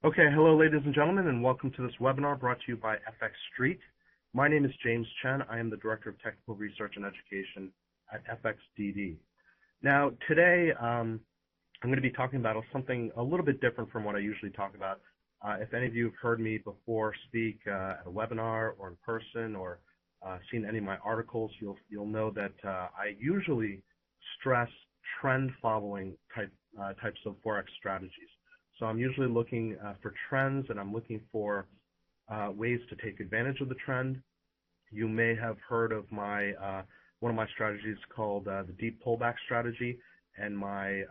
Okay, hello ladies and gentlemen, and welcome to this webinar brought to you by FX Street. My name is James Chen. I am the Director of Technical Research and Education at FXDD. Now, today I'm going to be talking about something a little bit different from what I usually talk about. If any of you have heard me before speak at a webinar or in person or seen any of my articles, you'll know that I usually stress trend following types of Forex strategies. So I'm usually looking for trends, and I'm looking for ways to take advantage of the trend. You may have heard of my one of my strategies called the deep pullback strategy and my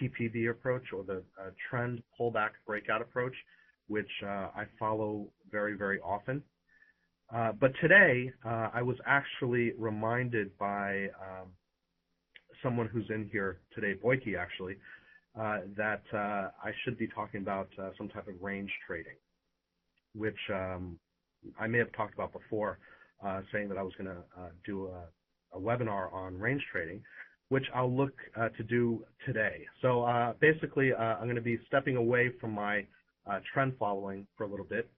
TPB approach, or the trend pullback breakout approach, which I follow very, very often. But today, I was actually reminded by someone who's in here today, Boyke actually, that I should be talking about some type of range trading, which I may have talked about before, saying that I was going to do a webinar on range trading, which I'll look to do today. So basically, I'm going to be stepping away from my trend following for a little bit,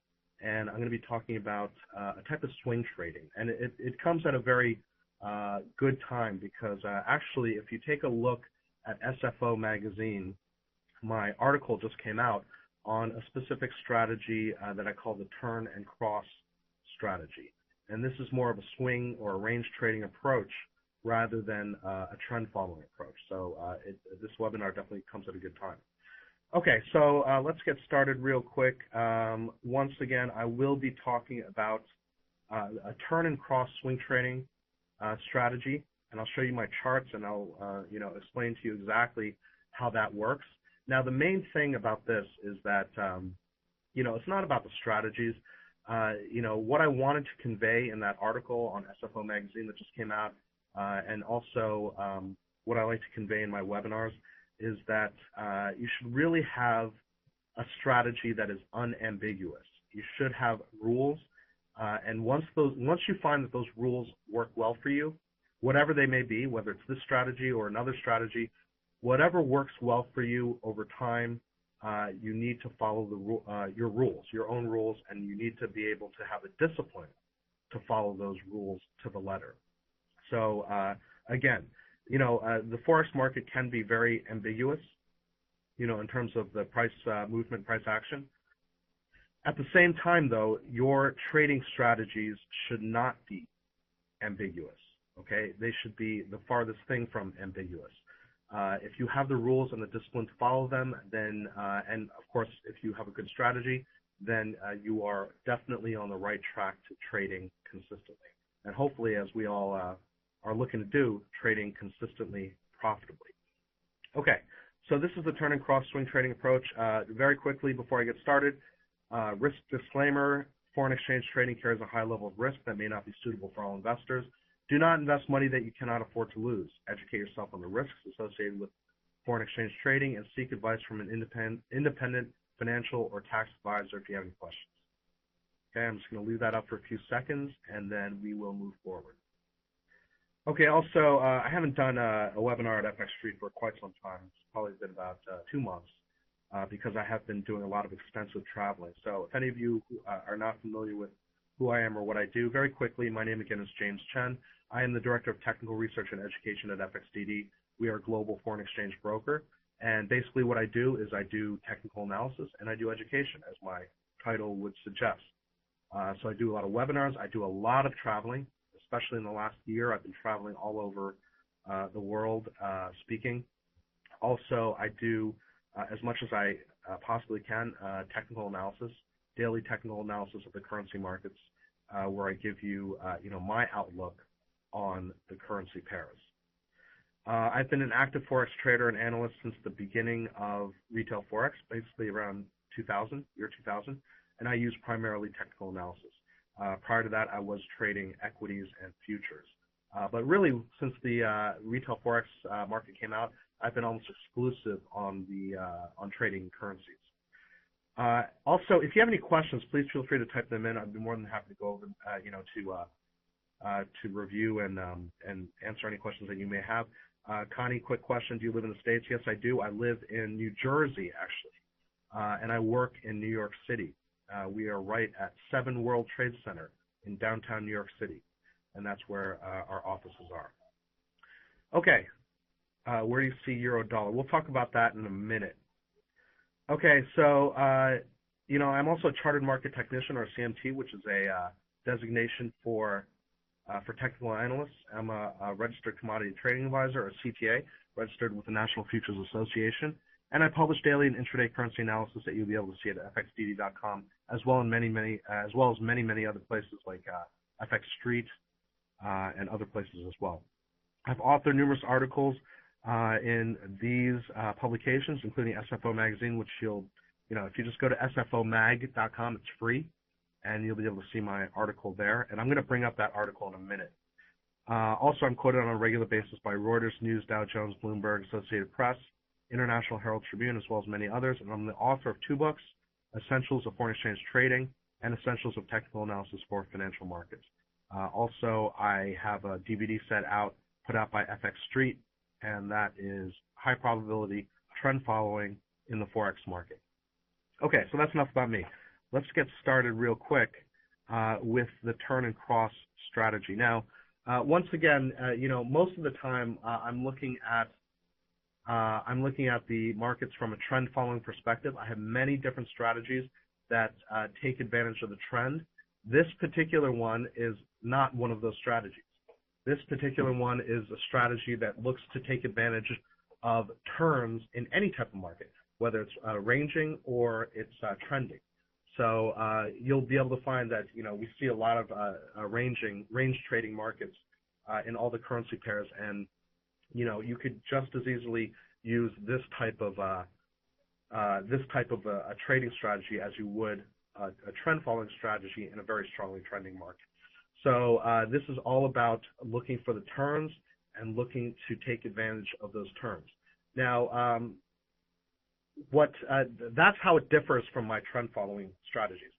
and I'm going to be talking about a type of swing trading. And it comes at a very good time because actually, if you take a look at SFO magazine, my article just came out on a specific strategy that I call the turn and cross strategy. And this is more of a swing or a range trading approach rather than a trend following approach. So this webinar definitely comes at a good time. Okay, so let's get started real quick. Once again, I will be talking about a turn and cross swing trading strategy, and I'll show you my charts, and I'll explain to you exactly how that works. Now, the main thing about this is that it's not about the strategies. What I wanted to convey in that article on SFO magazine that just came out, and also what I like to convey in my webinars, is that you should really have a strategy that is unambiguous. You should have rules, and once you find that those rules work well for you, whatever they may be, whether it's this strategy or another strategy, whatever works well for you over time, you need to follow your rules, your own rules, and you need to be able to have a discipline to follow those rules to the letter. So again, the Forex market can be very ambiguous, in terms of the price movement, price action. At the same time, though, your trading strategies should not be ambiguous. Okay, they should be the farthest thing from ambiguous. If you have the rules and the discipline to follow them, then, and of course, if you have a good strategy, then you are definitely on the right track to trading consistently. And hopefully, as we all are looking to do, trading consistently profitably. Okay, so this is the turn and cross swing trading approach. Very quickly, before I get started, risk disclaimer: foreign exchange trading carries a high level of risk that may not be suitable for all investors. Do not invest money that you cannot afford to lose. Educate yourself on the risks associated with foreign exchange trading and seek advice from an independent financial or tax advisor if you have any questions. Okay, I'm just going to leave that up for a few seconds, and then we will move forward. Okay, also, I haven't done a webinar at FX Street for quite some time. It's probably been about 2 months because I have been doing a lot of extensive traveling. So if any of you are not familiar with who I am or what I do, very quickly, my name again is James Chen. I am the Director of Technical Research and Education at FXDD. We are a global foreign exchange broker, and basically what I do is I do technical analysis and I do education, as my title would suggest. So I do a lot of webinars. I do a lot of traveling, especially in the last year. I've been traveling all over the world speaking. Also, I do, as much as I possibly can, technical analysis, daily technical analysis of the currency markets, where I give you, my outlook on the currency pairs. I've been an active Forex trader and analyst since the beginning of retail Forex, basically around year 2000, and I use primarily technical analysis. Prior to that, I was trading equities and futures. But really, since the retail Forex market came out, I've been almost exclusive on trading currencies. Also, if you have any questions, please feel free to type them in. I'd be more than happy to go over, to review and answer any questions that you may have. Connie, quick question: do you live in the States? Yes, I do. I live in New Jersey, actually. and I work in New York City. We are right at 7 World Trade Center in downtown New York City, and that's where our offices are. Okay, where do you see euro dollar? We'll talk about that in a minute. Okay, so I'm also a chartered market technician, or CMT, which is a designation for technical analysts. I'm a registered commodity trading advisor, or CTA, registered with the National Futures Association, and I publish daily and intraday currency analysis that you'll be able to see at fxdd.com, as well as many other places like FX Street and other places as well. I've authored numerous articles in these publications, including SFO magazine, which if you just go to sfomag.com, it's free, and you'll be able to see my article there. And I'm going to bring up that article in a minute. Also, I'm quoted on a regular basis by Reuters, News, Dow Jones, Bloomberg, Associated Press, International Herald Tribune, as well as many others. And I'm the author of 2 books, Essentials of Foreign Exchange Trading and Essentials of Technical Analysis for Financial Markets. Also, I have a DVD set put out by FX Street, and that is high probability trend following in the Forex market. Okay, so that's enough about me. Let's get started real quick with the turn and cross strategy. Now, once again, most of the time I'm looking at the markets from a trend following perspective. I have many different strategies that take advantage of the trend. This particular one is not one of those strategies. This particular one is a strategy that looks to take advantage of turns in any type of market, whether it's ranging or it's trending. So you'll be able to find that we see a lot of range trading markets in all the currency pairs, and you could just as easily use this type of a trading strategy as you would a trend following strategy in a very strongly trending market. So this is all about looking for the turns and looking to take advantage of those turns. Now, that's how it differs from my trend following strategies.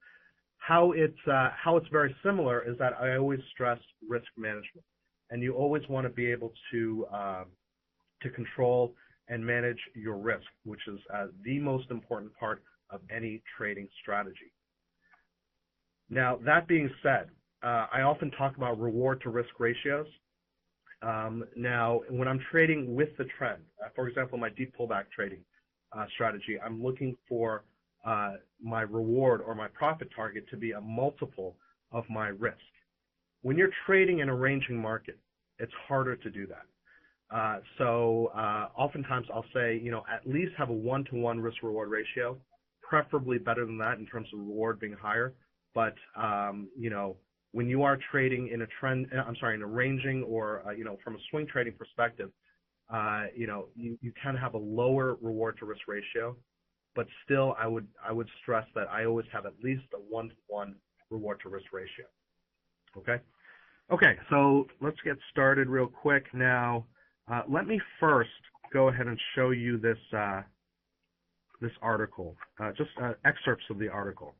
How it's very similar is that I always stress risk management, and you always want to be able to control and manage your risk, which is the most important part of any trading strategy. Now, that being said, I often talk about reward to risk ratios. Now, when I'm trading with the trend, for example, my deep pullback trading strategy, I'm looking for my reward or my profit target to be a multiple of my risk. When you're trading in a ranging market, it's harder to do that. So oftentimes I'll say, at least have a 1-to-1 risk-reward ratio, preferably better than that in terms of reward being higher. But when you are trading in a ranging or from a swing trading perspective, you can have a lower reward to risk ratio, but still I would stress that I always have at least a 1-to-1 reward to risk ratio. Okay, so let's get started real quick. Now, let me first go ahead and show you this article, just excerpts of the article.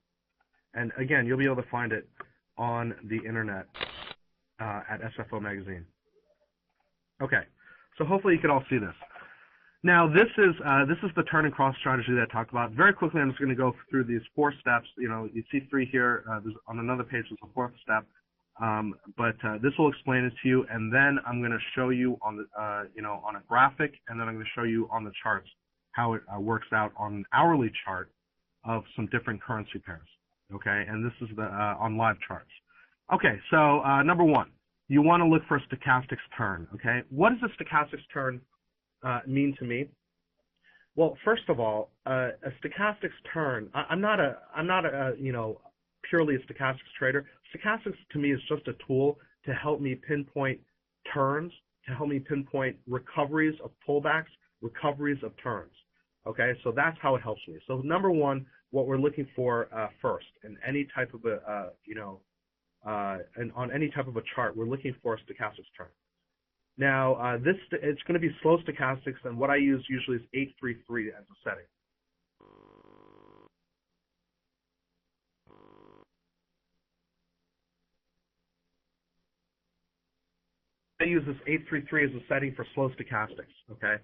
And again, you'll be able to find it on the internet at SFO magazine. Okay, so hopefully you can all see this. Now, this is the turn and cross strategy that I talked about. Very quickly, I'm just going to go through these 4 steps. You see 3 here. On another page, there's a 4th step. But this will explain it to you, and then I'm going to show you on the on a graphic, and then I'm going to show you on the charts how it works out on an hourly chart of some different currency pairs. Okay, and this is the on live charts. Okay, so number 1, you want to look for a stochastics turn. Okay, what does a stochastics turn mean to me? Well, first of all, a stochastics turn. I'm not a purely a stochastics trader. Stochastics to me is just a tool to help me pinpoint turns, to help me pinpoint recoveries of pullbacks, recoveries of turns. Okay, so that's how it helps me. So number 1, what we're looking for first in any type of and on any type of a chart, we're looking for a stochastics turn. Now, it's going to be slow stochastics, and what I use usually is 833 as a setting. I use this 833 as a setting for slow stochastics. Okay,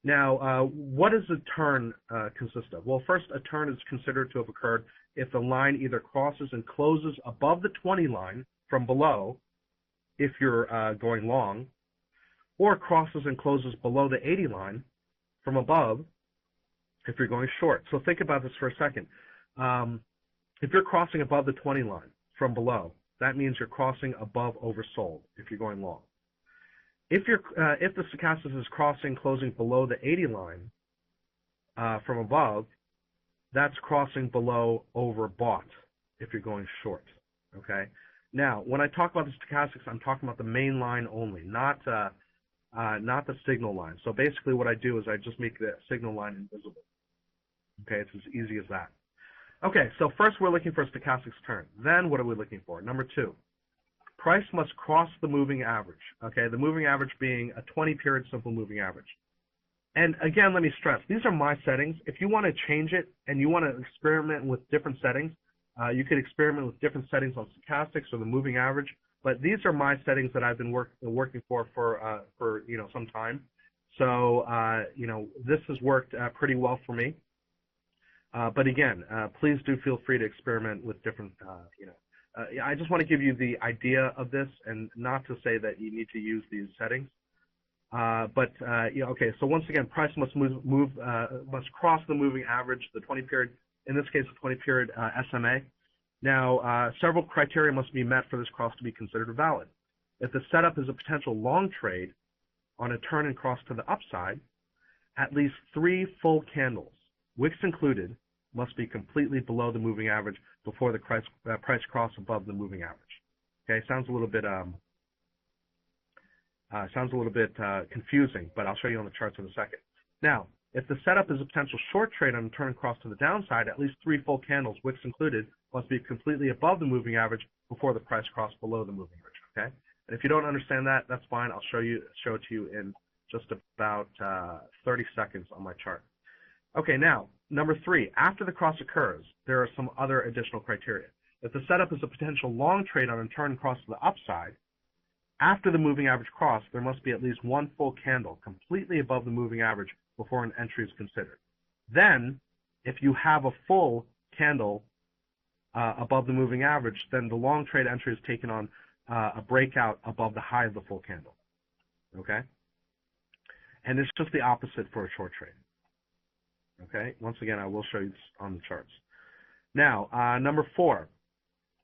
Now, what does a turn consist of? Well, first, a turn is considered to have occurred if the line either crosses and closes above the 20 line from below, if you're going long, or crosses and closes below the 80 line from above, if you're going short. So think about this for a second. If you're crossing above the 20 line from below, that means you're crossing above oversold if you're going long. If the stochastic is crossing, closing below the 80 line from above, that's crossing below overbought if you're going short. Okay. Now, when I talk about the stochastics, I'm talking about the main line only, not the signal line. So basically, what I do is I just make the signal line invisible. Okay, it's as easy as that. Okay, so first we're looking for a stochastic turn. Then what are we looking for? Number 2. Price must cross the moving average, okay? The moving average being a 20-period simple moving average. And again, let me stress, these are my settings. If you want to change it and you want to experiment with different settings, you could experiment with different settings on stochastics or the moving average. But these are my settings that I've been working for some time. So this has worked pretty well for me. But again, please do feel free to experiment with different I just want to give you the idea of this, and not to say that you need to use these settings. Okay. So once again, price must must cross the moving average, the 20-period. In this case, the 20-period SMA. Now, several criteria must be met for this cross to be considered valid. If the setup is a potential long trade on a turn and cross to the upside, at least 3 full candles, wicks included, must be completely below the moving average before the price cross above the moving average. Okay, sounds a little bit confusing, but I'll show you on the charts in a second. Now, if the setup is a potential short trade on a turn and cross to the downside, at least 3 full candles, wicks included, must be completely above the moving average before the price cross below the moving average. Okay, and if you don't understand that, that's fine. I'll show it to you in just about 30 seconds on my chart. Okay, now, number 3, after the cross occurs, there are some other additional criteria. If the setup is a potential long trade on a turn and cross to the upside, after the moving average cross, there must be at least 1 full candle completely above the moving average before an entry is considered. Then, if you have a full candle above the moving average, then the long trade entry is taken on a breakout above the high of the full candle. Okay? And it's just the opposite for a short trade. Okay, once again, I will show you this on the charts. Now, number 4,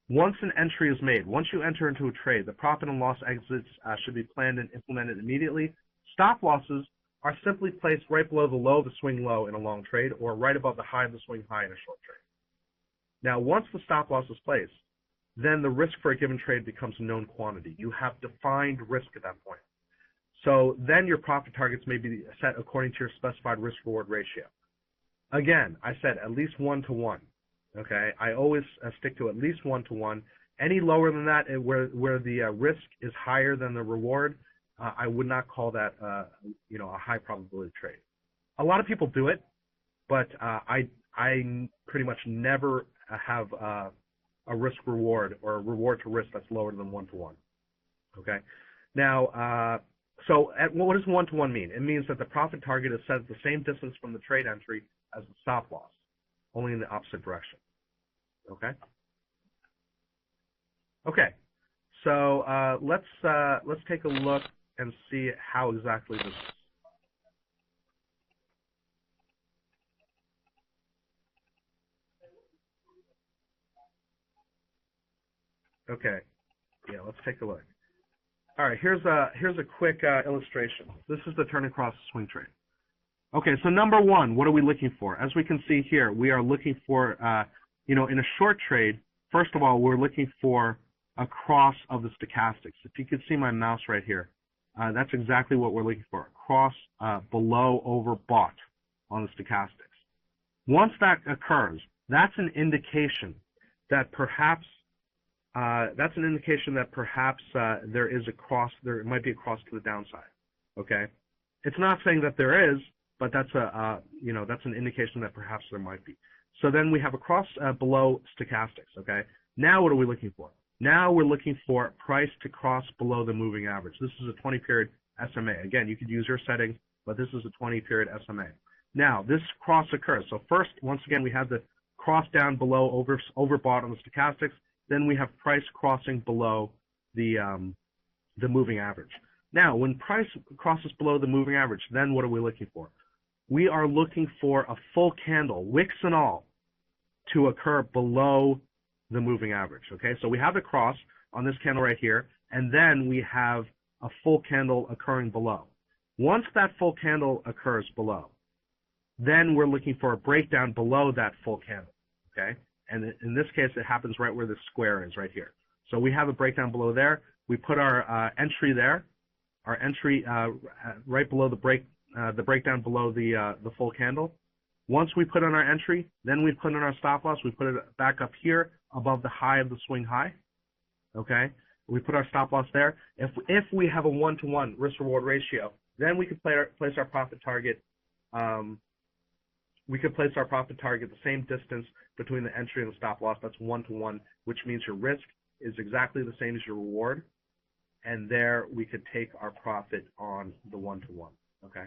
once an entry is made, once you enter into a trade, the profit and loss exits should be planned and implemented immediately. Stop losses are simply placed right below the low of the swing low in a long trade, or right above the high of the swing high in a short trade. Now, once the stop loss is placed, then the risk for a given trade becomes a known quantity. You have defined risk at that point. So then your profit targets may be set according to your specified risk-reward ratio. Again, I said at least 1-to-1. Okay, I always stick to at least 1-to-1. Any lower than that, where the risk is higher than the reward, I would not call that a high probability trade. A lot of people do it, but I pretty much never have a risk reward or a reward to risk that's lower than 1-to-1. Okay, now what does 1-to-1 mean? It means that the profit target is set at the same distance from the trade entry as the stop loss, only in the opposite direction. Okay. Okay. So let's take a look and see how exactly this is. Okay. Yeah, let's take a look. All right, here's a quick illustration. This is the turn and cross swing trade. Okay, so number 1, what are we looking for? As we can see here, we are looking for, in a short trade, first of all, we're looking for a cross of the stochastics. If you could see my mouse right here, that's exactly what we're looking for, a cross below overbought on the stochastics. Once that occurs, that's an indication that perhaps there is a cross. There might be a cross to the downside. Okay, it's not saying that there is, but that's that's an indication that perhaps there might be. So then we have a cross below stochastics. Okay, now what are we looking for? Now we're looking for price to cross below the moving average. This is a 20-period SMA. Again, you could use your settings. but this is a 20-period SMA. Now, this cross occurs. So first, once again, we have the cross down below overbought on the stochastics. Then we have price crossing below the moving average. Now, when price crosses below the moving average, then what are we looking for? We are looking for a full candle, wicks and all, to occur below the moving average. Okay, so we have the cross on this candle right here, and then we have a full candle occurring below. Once that full candle occurs below, then we're looking for a breakdown below that full candle. Okay, and in this case, it happens right where the square is, right here. So we have a breakdown below there. We put our entry there, our entry right below the breakdown below the full candle. Once we put on our entry, then we put in our stop loss. We put it back up here above the high of the swing high. Okay, we put our stop loss there. If we have a 1-to-1 risk-reward ratio, then we could place our profit target. We could place our profit target the same distance between the entry and the stop loss. That's 1-to-1, which means your risk is exactly the same as your reward. And there we could take our profit on the 1-to-1. Okay.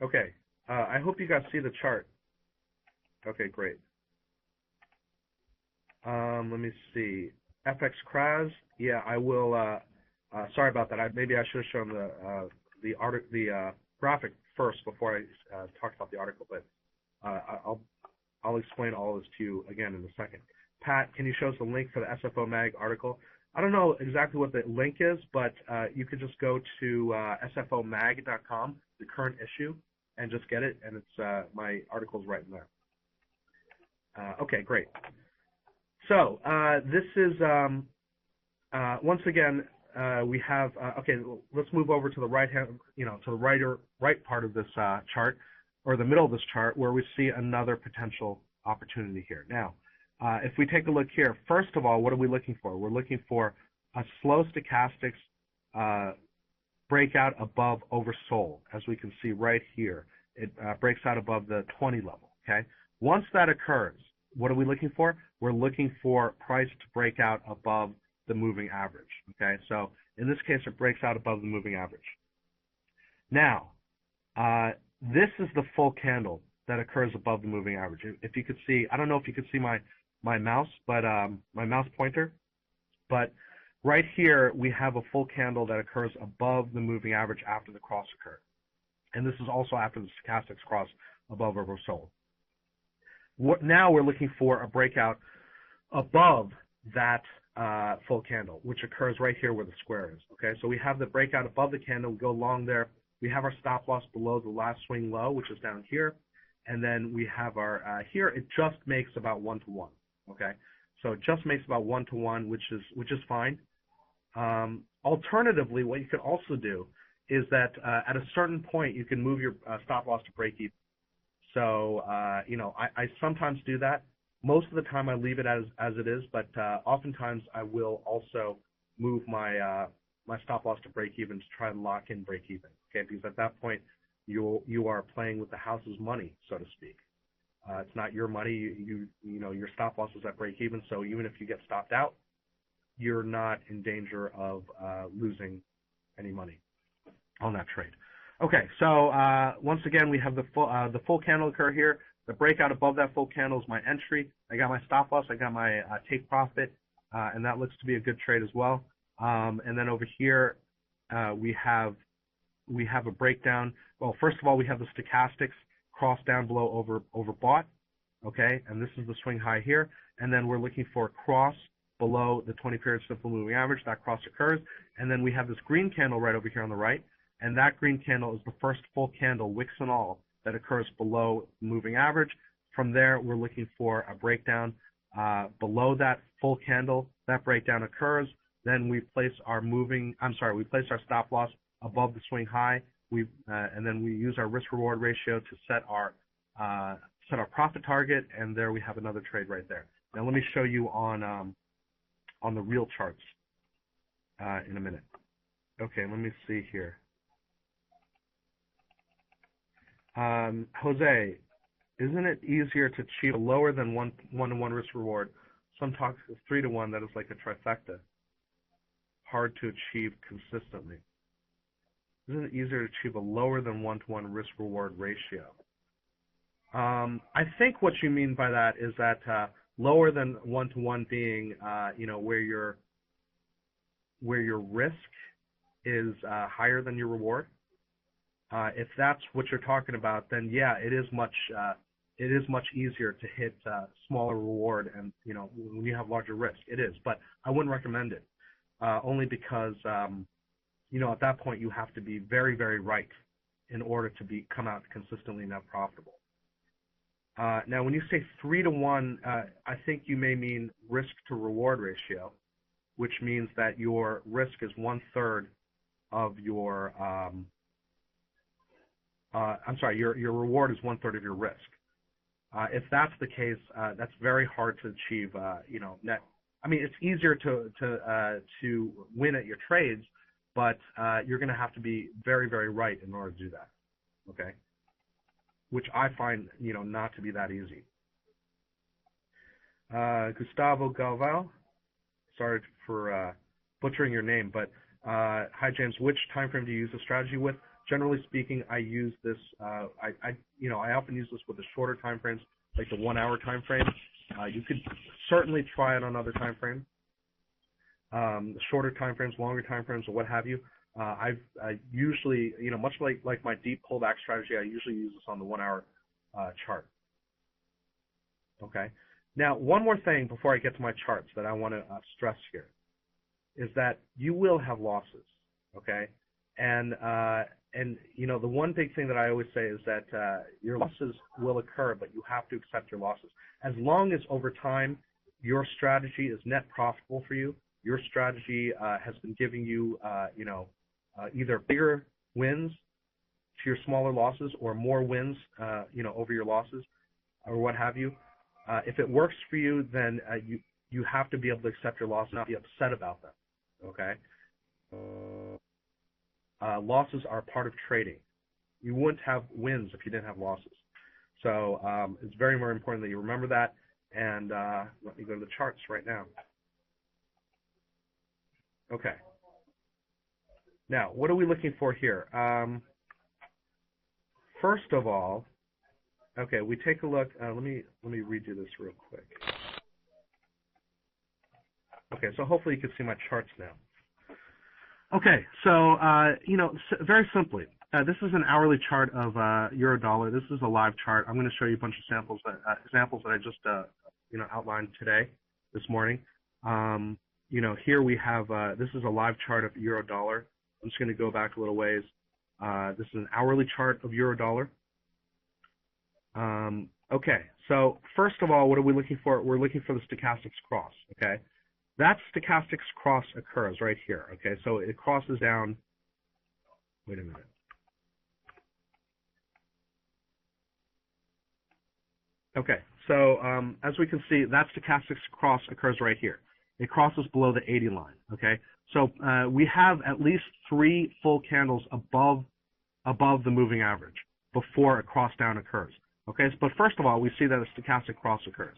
Okay. I hope you guys see the chart. Okay, great. Let me see. FX CRAS. Yeah, I will. Sorry about that. Maybe I should have shown the graphic first before I talked about the article, but I'll explain all this to you again in a second. Pat, can you show us the link for the SFO Mag article? I don't know exactly what the link is, but you could just go to sfomag.com, the current issue, and just get it, and it's my article's right in there. Okay, great. So this is once again we have okay. Let's move over to the right hand, to the right part of this chart, or the middle of this chart, where we see another potential opportunity here. Now, if we take a look here, first of all, what are we looking for? We're looking for a slow stochastics breakout above oversold. As we can see right here, it breaks out above the 20 level. Okay. Once that occurs, what are we looking for? We're looking for price to break out above the moving average. Okay. So in this case, it breaks out above the moving average. Now, this is the full candle that occurs above the moving average. If you could see, I don't know if you could see my mouse, but my mouse pointer, but right here we have a full candle that occurs above the moving average after the cross occurred. And this is also after the stochastics cross above oversold. Now we're looking for a breakout above that full candle, which occurs right here where the square is. Okay, so we have the breakout above the candle. We go along there. We have our stop loss below the last swing low, which is down here. And then we have our here. It just makes about 1-to-1. Okay, so it just makes about 1-to-1, which is fine. Alternatively, what you could also do is that at a certain point you can move your stop loss to break even. So I sometimes do that. Most of the time I leave it as it is, but oftentimes I will also move my my stop loss to break even to try and lock in break even. Okay, because at that point you are playing with the house's money, so to speak. It's not your money. You know your stop loss is at break even. So even if you get stopped out, you're not in danger of losing any money on that trade. Okay, so once again we have the full candle occur here. The breakout above that full candle is my entry. I got my stop loss. I got my take profit, and that looks to be a good trade as well. And then over here we have a breakdown. Well, first of all, we have the stochastics cross down below overbought. Okay, and this is the swing high here. And then we're looking for a cross below the 20-period simple moving average. That cross occurs, and then we have this green candle right over here on the right. And that green candle is the first full candle, wicks and all, that occurs below the moving average. From there, we're looking for a breakdown below that full candle. That breakdown occurs. Then we place our our stop loss above the swing high. And then we use our risk-reward ratio to set our profit target. And there we have another trade right there. Now let me show you on the real charts in a minute. Okay, let me see here. Jose, isn't it easier to achieve a lower than 1-to-1 risk reward? Some talk of 3-to-1, that is like a trifecta. hard to achieve consistently? Isn't it easier to achieve a lower than 1-to-1 risk-reward ratio? I think what you mean by that is that lower than 1-to-1 being, where your risk is higher than your reward. If that's what you're talking about, then yeah, it is much easier to hit smaller reward, and when you have larger risk, it is. But I wouldn't recommend it, only because at that point you have to be very, very right in order to come out consistently net profitable. Now, when you say 3-to-1, I think you may mean risk to reward ratio, which means that your risk is 1/3 of your. Your reward is 1/3 of your risk. If that's the case, that's very hard to achieve. Net. I mean, it's easier to win at your trades, but you're going to have to be very, very right in order to do that. Okay. Which I find, not to be that easy. Gustavo Galval, sorry for butchering your name, but hi James, which time frame do you use the strategy with? Generally speaking, I use this. I often use this with the shorter time frames, like the 1 hour time frame. You could certainly try it on other time frames, shorter time frames, longer time frames, or what have you. I usually, much like my deep pullback strategy, I usually use this on the 1 hour chart. Okay. Now, one more thing before I get to my charts that I want to stress here is that you will have losses. Okay. And the one big thing that I always say is that your losses will occur, but you have to accept your losses. As long as over time your strategy is net profitable for you, your strategy has been giving you, either bigger wins to your smaller losses or more wins, over your losses or what have you. If it works for you, then you have to be able to accept your losses and not be upset about them. Okay. Losses are part of trading. You wouldn't have wins if you didn't have losses. So it's very, very important that you remember that. And let me go to the charts right now. Okay. Now, what are we looking for here? First of all, okay, we take a look. Let me redo this real quick. Okay, so hopefully you can see my charts now. Okay, so very simply, this is an hourly chart of euro dollar. This is a live chart. I'm going to show you a bunch of examples that I just outlined today, this morning. Here we have this is a live chart of euro dollar. I'm just going to go back a little ways. This is an hourly chart of euro dollar. Okay, so first of all, what are we looking for? We're looking for the stochastics cross. Okay. That stochastics cross occurs right here, okay? So it crosses down, wait a minute. Okay, so as we can see, that stochastics cross occurs right here. It crosses below the 80 line, okay? So we have at least 3 full candles above the moving average before a cross down occurs, okay? But first of all, we see that a stochastic cross occurs.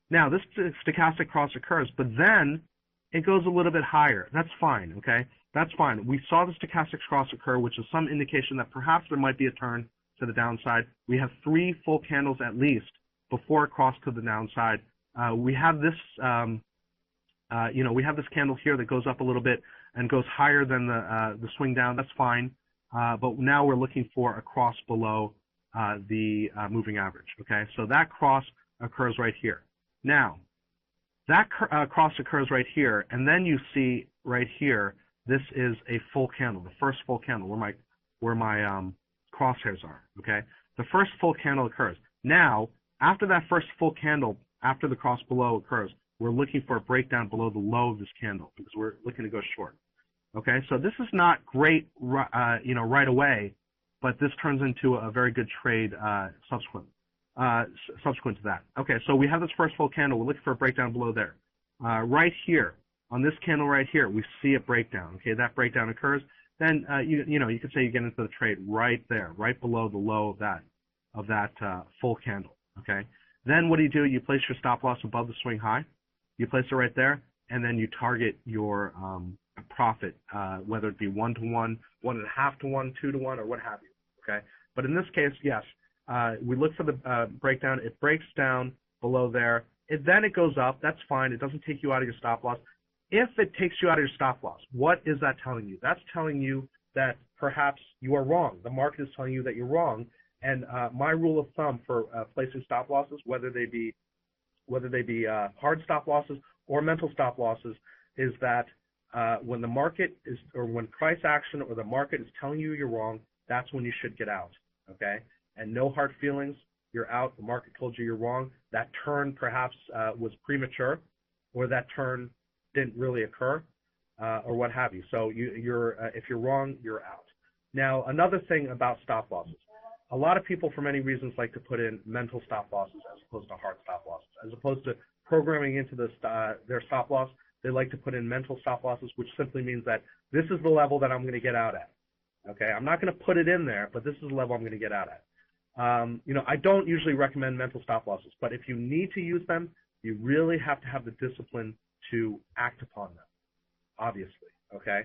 Now, this stochastic cross occurs, but then it goes a little bit higher. That's fine, okay? That's fine. We saw the stochastic cross occur, which is some indication that perhaps there might be a turn to the downside. We have 3 full candles at least before a cross to the downside. We have this, we have this candle here that goes up a little bit and goes higher than the swing down. That's fine. But now we're looking for a cross below the moving average, okay? So that cross occurs right here. Now, that cross occurs right here, and then you see right here, this is a full candle, the first full candle where my crosshairs are, okay? The first full candle occurs. Now, after that first full candle, after the cross below occurs, we're looking for a breakdown below the low of this candle because we're looking to go short, okay? So this is not great, right away, but this turns into a very good trade subsequent to that. Okay, so we have this first full candle. We're looking for a breakdown below there. Right here, on this candle right here, we see a breakdown. Okay, that breakdown occurs. Then you could say you get into the trade right there, right below the low of that full candle. Okay. Then what do? You place your stop loss above the swing high. You place it right there, and then you target your profit, whether it be 1-to-1, 1.5-to-1, 2-to-1, or what have you. Okay, but in this case, yes, we look for the breakdown. It breaks down below there. Then it goes up. That's fine. It doesn't take you out of your stop loss. If it takes you out of your stop loss, what is that telling you? That's telling you that perhaps you are wrong. The market is telling you that you're wrong. And my rule of thumb for placing stop losses, whether they be hard stop losses or mental stop losses, is that when the market is, or when price action or the market is telling you you're wrong, that's when you should get out. Okay, and no hard feelings. You're out. The market told you you're wrong. That turn perhaps was premature, or that turn didn't really occur, or what have you. So if you're wrong, you're out. Now, another thing about stop losses. A lot of people, for many reasons, like to put in mental stop losses as opposed to hard stop losses. As opposed to programming into their stop loss, they like to put in mental stop losses, which simply means that this is the level that I'm going to get out at. Okay, I'm not going to put it in there, but this is the level I'm going to get out at. I don't usually recommend mental stop losses, but if you need to use them, you really have to have the discipline to act upon them, obviously, okay?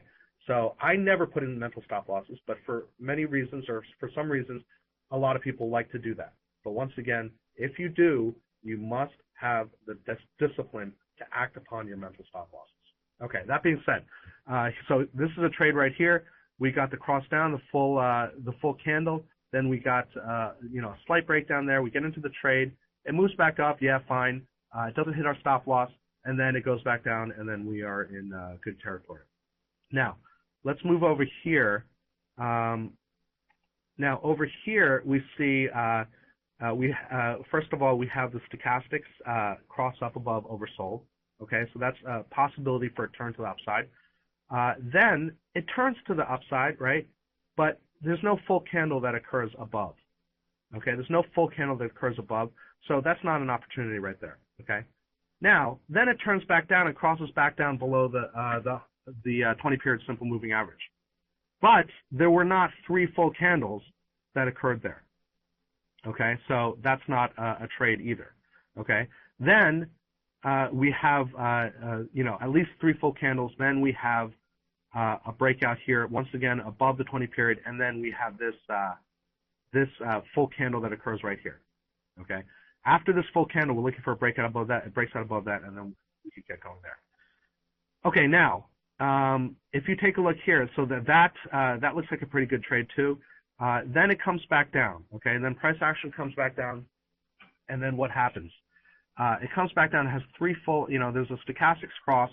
So I never put in mental stop losses, but for many reasons, or for some reasons, a lot of people like to do that. But once again, if you do, you must have the discipline to act upon your mental stop losses. Okay, that being said, so this is a trade right here. We got the cross down, the full candle. Then we got a slight breakdown there. We get into the trade. It moves back up. Yeah, fine. It doesn't hit our stop loss, and then it goes back down, and then we are in good territory. Now, let's move over here. Now, over here, we see, first of all, we have the stochastics cross up above oversold. Okay, so that's a possibility for a turn to the upside. Then it turns to the upside, right? But there's no full candle that occurs above. Okay, there's no full candle that occurs above, so that's not an opportunity right there. Okay, now then it turns back down and crosses back down below the 20-period simple moving average. But there were not 3 full candles that occurred there. Okay, so that's not a trade either. Okay, then we have at least 3 full candles. Then we have a breakout here once again above the 20-period, and then we have this full candle that occurs right here. Okay, after this full candle, we're looking for a breakout above that. It breaks out above that, and then we can get going there. Okay, now if you take a look here, so that looks like a pretty good trade too. Then it comes back down. Okay, and then price action comes back down, and then what happens? It comes back down. It has 3 full. There's a stochastics cross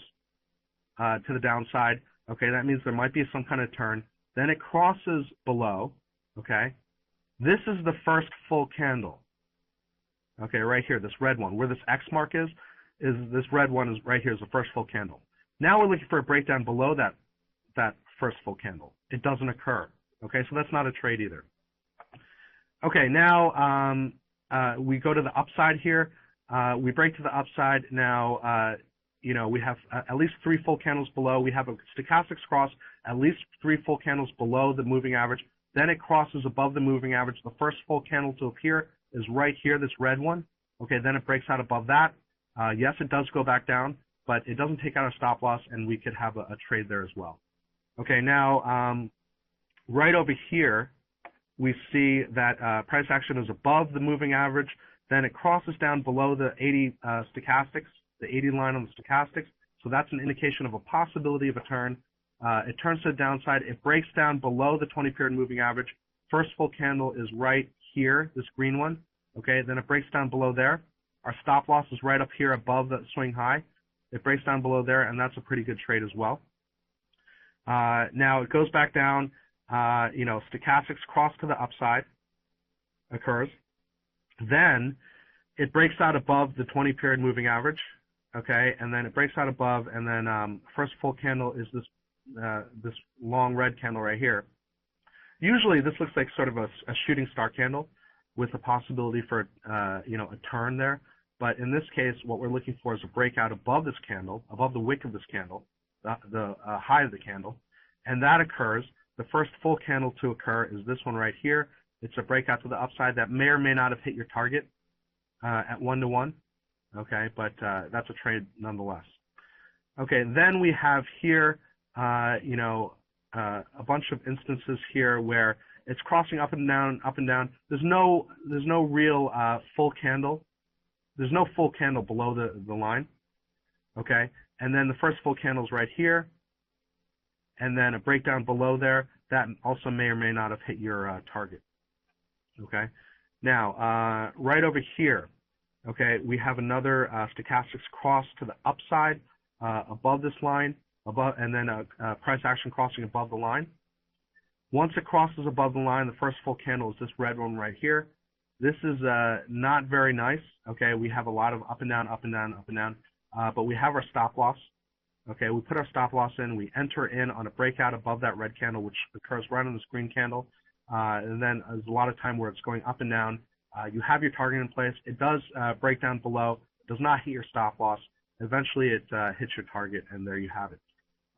to the downside. Okay, that means there might be some kind of turn. Then it crosses below. Okay, this is the first full candle. Okay, right here, this red one, where this X mark is this red one is right here is the first full candle. Now we're looking for a breakdown below that first full candle. It doesn't occur. Okay, so that's not a trade either. Okay, now we go to the upside here. We break to the upside. Now, we have at least 3 full candles below. We have a stochastics cross, at least 3 full candles below the moving average. Then it crosses above the moving average. The first full candle to appear is right here, this red one. Okay, then it breaks out above that. Yes, it does go back down, but it doesn't take out a stop loss, and we could have a trade there as well. Okay, now right over here, we see that price action is above the moving average. Then it crosses down below the 80 stochastics, the 80 line on the stochastics. So that's an indication of a possibility of a turn. It turns to the downside. It breaks down below the 20-period moving average. First full candle is right here, this green one. Okay, then it breaks down below there. Our stop loss is right up here above the swing high. It breaks down below there, and that's a pretty good trade as well. Now it goes back down. Stochastics cross to the upside occurs. Then it breaks out above the 20-period moving average. Okay, and then it breaks out above, and then first full candle is this long red candle right here. Usually this looks like sort of a shooting star candle with a possibility for a turn there. But in this case, what we're looking for is a breakout above this candle, above the wick of this candle, the high of the candle, and that occurs. The first full candle to occur is this one right here. It's a breakout to the upside that may or may not have hit your target at 1-to-1. Okay, but that's a trade nonetheless. Okay, then we have here a bunch of instances here where it's crossing up and down, up and down. There's no real full candle. There's no full candle below the line, okay? And then the first full candle is right here, and then a breakdown below there. That also may or may not have hit your target, okay? Now, right over here, okay, we have another stochastics cross to the upside above this line, and then a price action crossing above the line. Once it crosses above the line, the first full candle is this red one right here. This is not very nice, okay? We have a lot of up and down, up and down, up and down, but we have our stop loss, okay? We put our stop loss in, we enter in on a breakout above that red candle, which occurs right on this green candle, and then there's a lot of time where it's going up and down. You have your target in place. It does break down below. It does not hit your stop loss. Eventually, it hits your target, and there you have it.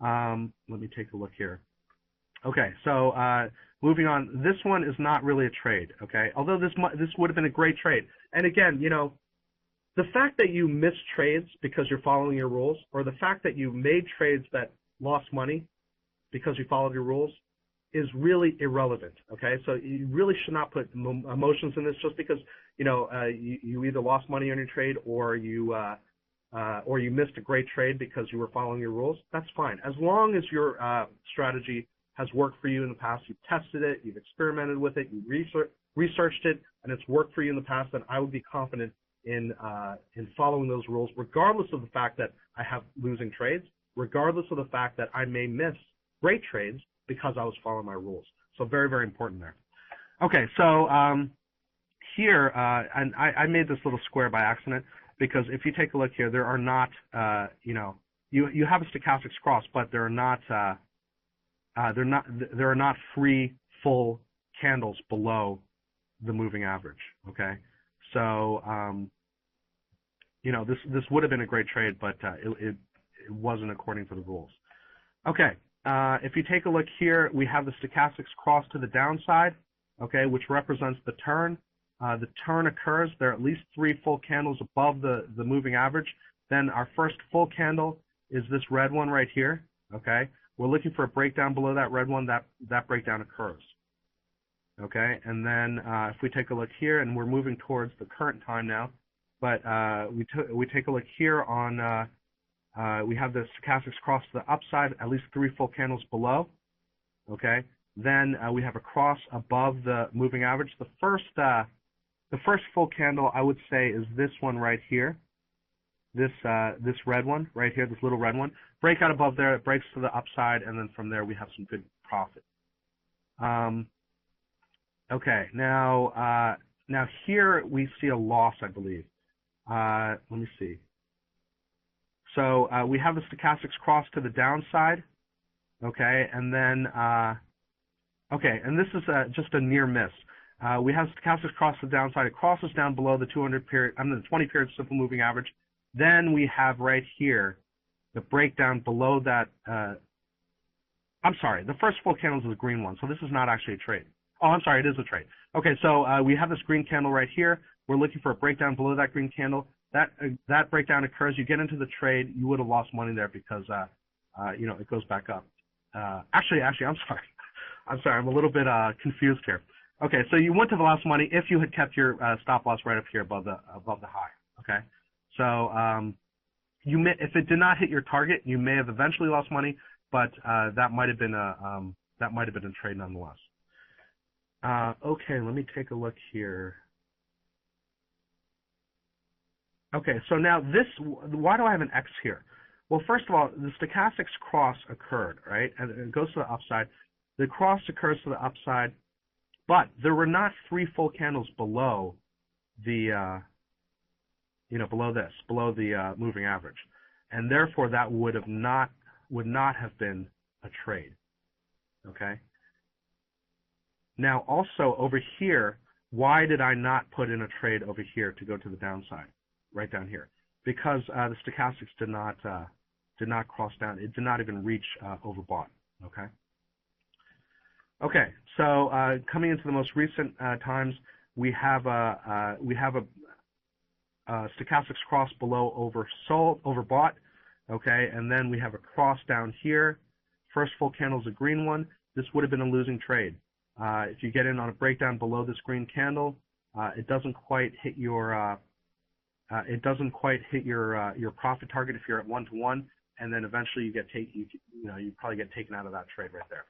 Let me take a look here. Okay, so moving on. This one is not really a trade, okay? Although this would have been a great trade. And again, the fact that you miss trades because you're following your rules, or the fact that you made trades that lost money because you followed your rules, is really irrelevant, okay? So you really should not put emotions in this just because, you either lost money on your trade or you missed a great trade because you were following your rules. That's fine. As long as your strategy has worked for you in the past, you've tested it, you've experimented with it, you researched it, and it's worked for you in the past, then I would be confident in following those rules, regardless of the fact that I have losing trades, regardless of the fact that I may miss great trades because I was following my rules. So very, very important there. Okay, so here, and I made this little square by accident because if you take a look here, there are not, you have a stochastics cross, but there are not three full candles below the moving average. Okay, so this would have been a great trade, but it wasn't according to the rules. Okay, if you take a look here, we have the stochastics cross to the downside, okay, which represents the turn. The turn occurs. There are at least three full candles above the moving average. Then our first full candle is this red one right here, okay? We're looking for a breakdown below that red one. That breakdown occurs, okay? And then if we take a look here, and we're moving towards the current time now, but we take a look here on, we have the stochastics cross to the upside, at least three full candles below, okay? Then we have a cross above the moving average. The first full candle, I would say, is this one right here. This red one right here, this little red one. Breakout above there, it breaks to the upside, and then from there we have some good profit. Okay, now here we see a loss, I believe. Let me see. So we have the stochastics cross to the downside, okay, and then and this is just a near miss. We have stochastics cross to the downside. It crosses down below the 200 period, the 20 period simple moving average. Then we have right here the breakdown below that. I'm sorry, the first full candle is a green one, so this is not actually a trade. Oh, I'm sorry, it is a trade. Okay, so we have this green candle right here. We're looking for a breakdown below that green candle. That breakdown occurs. You get into the trade. You would have lost money there because it goes back up. Actually, I'm sorry. I'm sorry. I'm a little bit confused here. Okay, so you wouldn't have lost money if you had kept your stop loss right up here above the high. Okay, so if it did not hit your target, you may have eventually lost money, but that might have been a trade nonetheless. Okay, let me take a look here. Okay, so now why do I have an X here? Well, first of all, the stochastics cross occurred, right? And it goes to the upside. The cross occurs to the upside, but there were not three full candles below the, below the moving average. And therefore that would not have been a trade, okay? Now also over here, why did I not put in a trade over here to go to the downside? Right down here, because the stochastics did not cross down. It did not even reach overbought. Okay. Okay. So coming into the most recent times, we have a stochastics cross below overbought. Okay, and then we have a cross down here first full candle is a green one, this would have been a losing trade. If you get in on a breakdown below this green candle, it doesn't quite hit your your profit target if you're at 1-to-1, and then eventually you probably get taken out of that trade right there.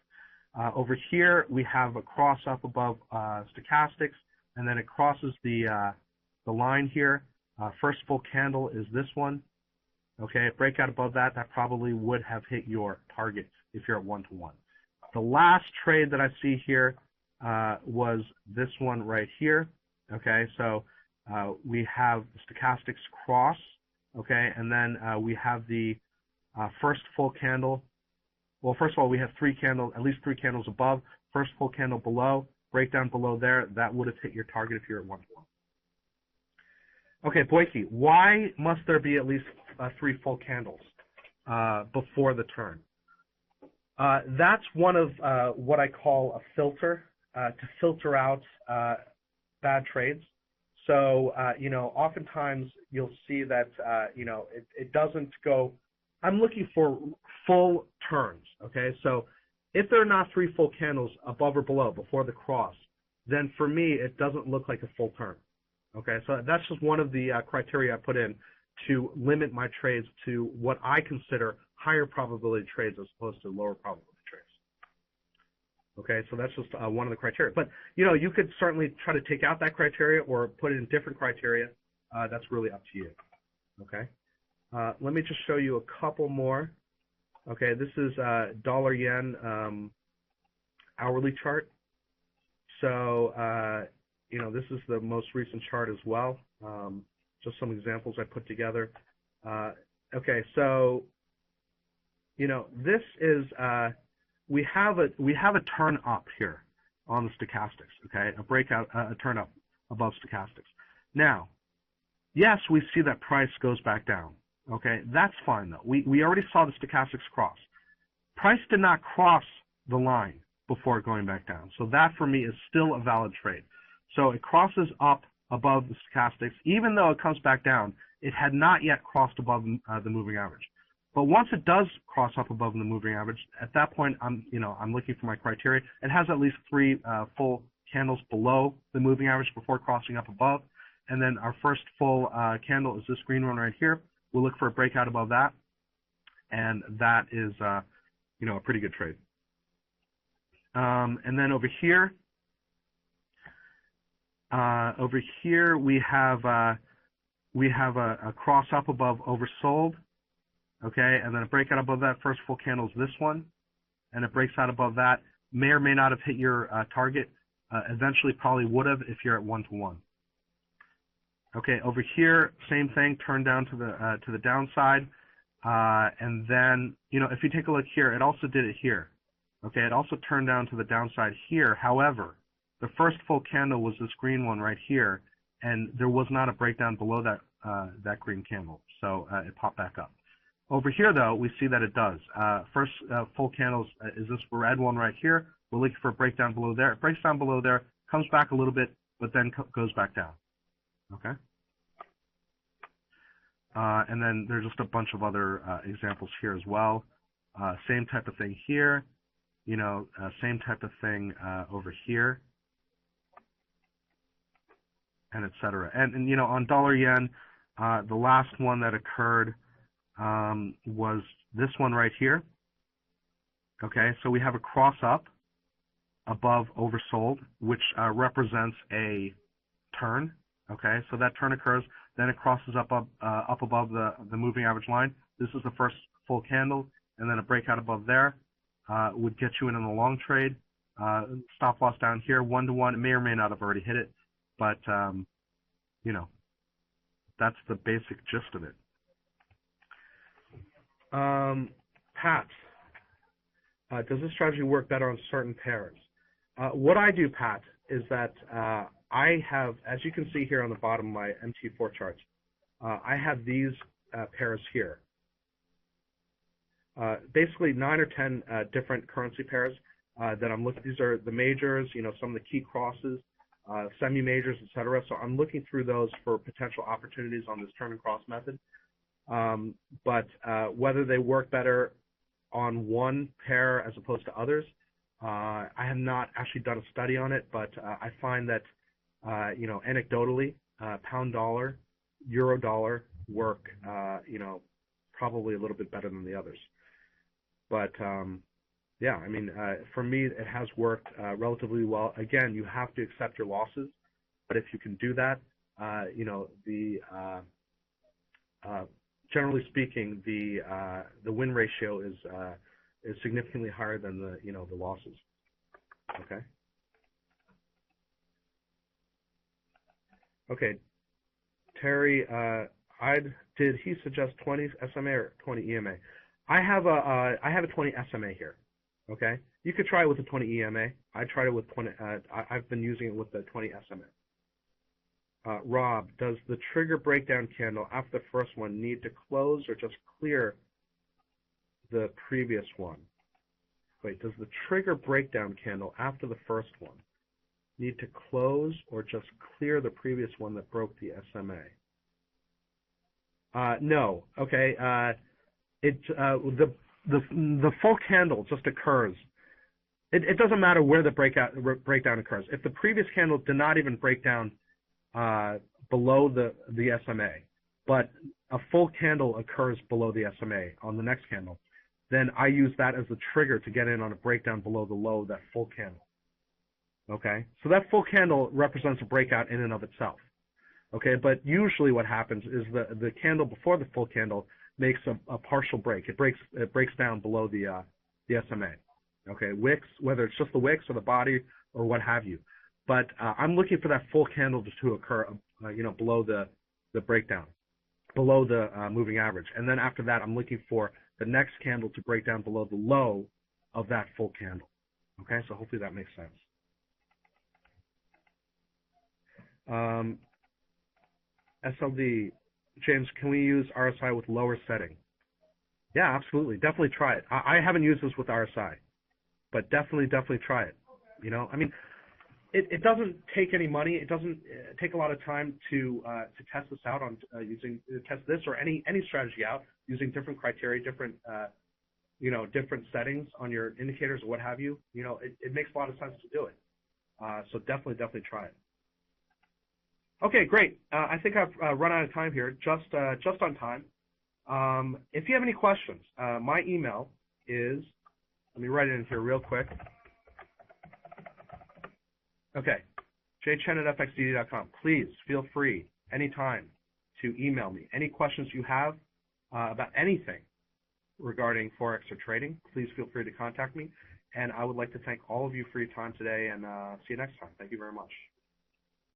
Over here we have a cross up above stochastics, and then it crosses the line here. First full candle is this one. Okay, breakout above that, that probably would have hit your target if you're at 1-to-1. The last trade that I see here was this one right here. Okay, so we have the stochastics cross. Okay, and then we have the first full candle. Well, first of all, we have at least three candles above. First full candle below, breakdown below there. That would have hit your target if you're at 1-to-1. Okay, Boyke, why must there be at least 3 full candles before the turn? That's one of what I call a filter to filter out bad trades. So, oftentimes you'll see that, it doesn't go. I'm looking for full turns, okay? So if there are not 3 full candles above or below before the cross, then for me, it doesn't look like a full turn, okay? So that's just one of the criteria I put in to limit my trades to what I consider higher probability trades as opposed to lower probability trades. Okay, so that's just one of the criteria. But, you could certainly try to take out that criteria or put in different criteria. That's really up to you, okay? Let me just show you a couple more. Okay, this is dollar-yen hourly chart. So, this is the most recent chart as well. Just some examples I put together. Okay, so, this is, we have a turn up here on the stochastics, okay, a breakout, a turn up above stochastics. Now, yes, we see that price goes back down, okay, that's fine though. We already saw the stochastics cross. Price did not cross the line before going back down, so that for me is still a valid trade. So it crosses up above the stochastics, even though it comes back down, it had not yet crossed above the moving average. But once it does cross up above the moving average, at that point, I'm looking for my criteria. It has at least 3 full candles below the moving average before crossing up above. And then our first full candle is this green one right here. We'll look for a breakout above that. And that is, a pretty good trade. And then over here we have a cross up above oversold. Okay, and then a breakout above that. First full candle is this one, and it breaks out above that. May or may not have hit your target. Eventually, probably would have if you're at 1-to-1. Okay, over here, same thing. Turn down to the downside, and then if you take a look here, it also did it here. Okay, it also turned down to the downside here. However, the first full candle was this green one right here, and there was not a breakdown below that green candle, so it popped back up. Over here, though, we see that it does. First full candles is this red one right here. We're looking for a breakdown below there. It breaks down below there, comes back a little bit, but then goes back down. Okay? And then there's just a bunch of other examples here as well. Same type of thing here. Same type of thing over here, and et cetera. And on dollar-yen, the last one that occurred was this one right here. Okay, so we have a cross up above oversold, which represents a turn. Okay, so that turn occurs, then it crosses up above the moving average line. This is the first full candle, and then a breakout above there would get you in a long trade. Stop loss down here, 1-to-1. It may or may not have already hit it, but that's the basic gist of it. Pat, does this strategy work better on certain pairs? What I do, Pat, is that I have, as you can see here on the bottom of my MT4 charts, I have these pairs here. Basically 9 or 10 different currency pairs that I'm looking. These are the majors, some of the key crosses, semi-majors, etc. So I'm looking through those for potential opportunities on this turn and cross method. But whether they work better on one pair as opposed to others. I have not actually done a study on it, but I find that, anecdotally, pound dollar, euro dollar work, probably a little bit better than the others. But, for me, it has worked relatively well. Again, you have to accept your losses, but if you can do that, generally speaking, the win ratio is significantly higher than the losses. Okay. Okay. Terry, did he suggest 20 SMA or 20 EMA? I have a 20 SMA here. Okay. You could try it with a 20 EMA. I tried it with 20. I've been using it with the 20 SMA. Rob, does the trigger breakdown candle after the first one need to close or just clear the previous one? Wait, does the trigger breakdown candle after the first one need to close or just clear the previous one that broke the SMA? No. Okay. The full candle just occurs. It doesn't matter where the breakdown occurs. If the previous candle did not even break down below the SMA, but a full candle occurs below the SMA on the next candle, then I use that as the trigger to get in on a breakdown below the low of that full candle. Okay, so that full candle represents a breakout in and of itself. Okay, but usually what happens is the candle before the full candle makes a partial break. It breaks down below the SMA. Okay, wicks, whether it's just the wicks or the body or what have you. But I'm looking for that full candle to occur, below the breakdown, below the moving average. And then after that, I'm looking for the next candle to break down below the low of that full candle. Okay, so hopefully that makes sense. SLD, James, can we use RSI with lower setting? Yeah, absolutely. Definitely try it. I haven't used this with RSI, but definitely try it. It doesn't take any money. It doesn't take a lot of time to test this out on test this or any strategy out using different criteria, different settings on your indicators or what have you. It makes a lot of sense to do it. So definitely try it. Okay, great. I think I've run out of time here, just on time. If you have any questions, my email is, let me write it in here real quick. Okay, jchen@fxdd.com. Please feel free anytime to email me. Any questions you have about anything regarding Forex or trading, please feel free to contact me. And I would like to thank all of you for your time today and see you next time. Thank you very much.